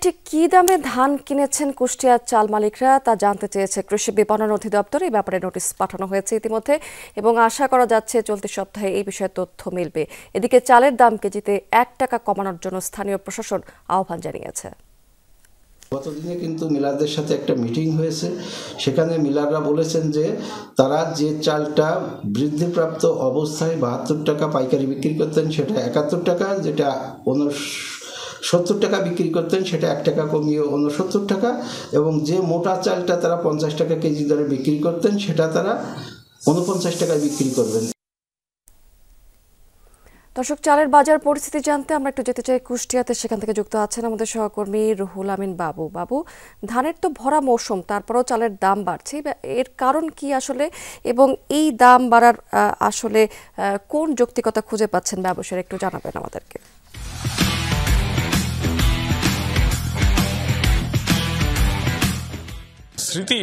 ঠিক কী দামে ধান কিনেছেন কুষ্টিয়ার চাল মালিকরা তা জানতে চেয়েছে কৃষি বিপণন অধিদপ্তর। এই ব্যাপারে নোটিশ পাঠানো হয়েছে ইতিমধ্যে এবং আশা করা যাচ্ছে চলতি সপ্তাহে এই বিষয়ে তথ্য মিলবে। এদিকে চালের দাম কেজিতে 1 টাকা কমানোর জন্য স্থানীয় প্রশাসন আহ্বান জানিয়েছে। গতদিনে কিন্তু মিলারদের সাথে একটা মিটিং হয়েছে, সেখানে মিলাররা বলেছেন যে তারা যে চালটা বৃদ্ধিপ্রাপ্ত অবস্থায় 72 টাকা পাইকারি বিক্রি করতেন সেটা 71 টাকা, যেটা 70 টাকা বিক্রি করতেন সেটা 1 টাকা কমিয়ে 69 টাকা, এবং যে মোটা চালটা তারা 50 টাকা কেজি দরে বিক্রি করতেন সেটা তারা 49 টাকায় বিক্রি করবেন। দর্শক, চালের বাজার পরিস্থিতি জানতে আমরা একটু যেতে চাই কুষ্টিয়াতে। সেখান থেকে যুক্ত আছেন আমাদের সহকর্মী রুহুল আমিন বাবু। বাবু, ধানের তো ভরা মৌসুম, তারপরেও চালের দাম বাড়ছে, এর কারণ কি আসলে, এবং এই দাম বাড়ার আসলে কোন যৌক্তিকতা খুঁজে পাচ্ছেন ব্যবসায়ীরা, একটু জানাবেন আমাদেরকে। স্মৃতি,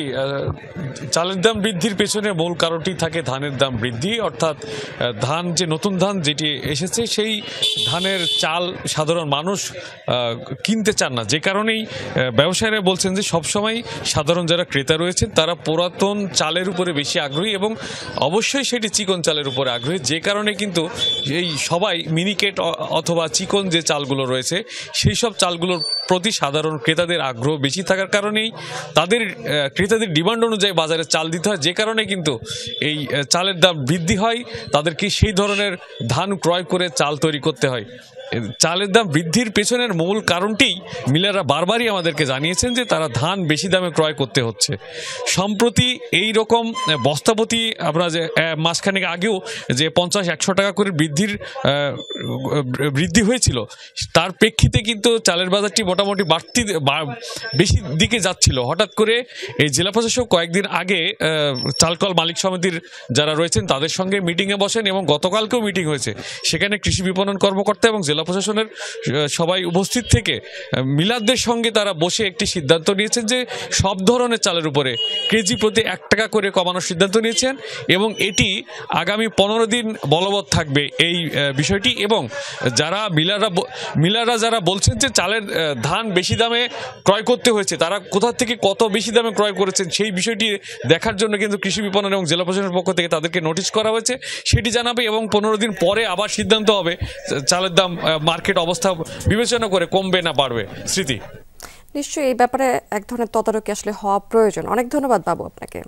চালের দাম বৃদ্ধির পেছনে মূল কারণটি থাকে ধানের দাম বৃদ্ধি, অর্থাৎ ধান যে নতুন ধান যেটি এসেছে সেই ধানের চাল সাধারণ মানুষ কিনতে চান না, যে কারণেই ব্যবসায়ীরা বলছেন যে সবসময় সাধারণ যারা ক্রেতা রয়েছেন তারা পুরাতন চালের উপরে বেশি আগ্রহী এবং অবশ্যই সেটি চিকন চালের উপরে আগ্রহী, যে কারণে কিন্তু এই সবাই মিনিকেট অথবা চিকন যে চালগুলো রয়েছে সেই সব চালগুলোর প্রতি সাধারণ ক্রেতাদের আগ্রহ বেশি থাকার কারণেই তাদের ক্রেতাদের ডিমান্ড অনুযায়ী বাজারে চাল দিতে হয়, যে কারণে কিন্তু এই চালের দাম বৃদ্ধি হয়, তাদেরকে সেই ধরনের ধান ক্রয় করে চাল তৈরি করতে হয়। চালের দাম বৃদ্ধির পেছনের মূল কারণটি মিলাররা বারবারই আমাদেরকে জানিয়েছেন যে তারা ধান বেশি দামে ক্রয় করতে হচ্ছে। সম্প্রতি এই রকম বস্তাপতি আমরা যে মাসখানেক আগেও যে 50-100 টাকা করে বৃদ্ধি হয়েছিল, তার প্রেক্ষিতে কিন্তু চালের বাজারটি মোটামুটি বেশি দিকে যাচ্ছিল। হঠাৎ করে এই জেলা প্রশাসক কয়েকদিন আগে চালকল মালিক সমিতির যারা রয়েছেন তাদের সঙ্গে মিটিংয়ে বসেন এবং গতকালকেও মিটিং হয়েছে, সেখানে কৃষি বিপণন কর্মকর্তা এবং জেলা প্রশাসনের সবাই উপস্থিত থেকে মিলারদের সঙ্গে তারা বসে একটি সিদ্ধান্ত নিয়েছেন যে সব ধরনের চালের উপরে কেজি প্রতি 1 টাকা করে কমানোর সিদ্ধান্ত নিয়েছেন এবং এটি আগামী 15 দিন বলবৎ থাকবে এই বিষয়টি। এবং যারা মিলাররা যারা বলছেন যে চালের ধান বেশি দামে ক্রয় করতে হয়েছে, তারা কোথা থেকে কত বেশি দামে ক্রয় করেছেন সেই বিষয়টি দেখার জন্য কিন্তু কৃষি বিপণন এবং জেলা প্রশাসনের পক্ষ থেকে তাদেরকে নোটিশ করা হয়েছে, সেটি জানাবে এবং 15 দিন পরে আবার সিদ্ধান্ত হবে চালের দাম মার্কেট অবস্থা বিবেচনা করে কমবে না বাড়বে। স্মৃতি, নিশ্চয়ই এই ব্যাপারে এক ধরনের তদারকি আসলে হওয়া প্রয়োজন। অনেক ধন্যবাদ বাবু আপনাকে।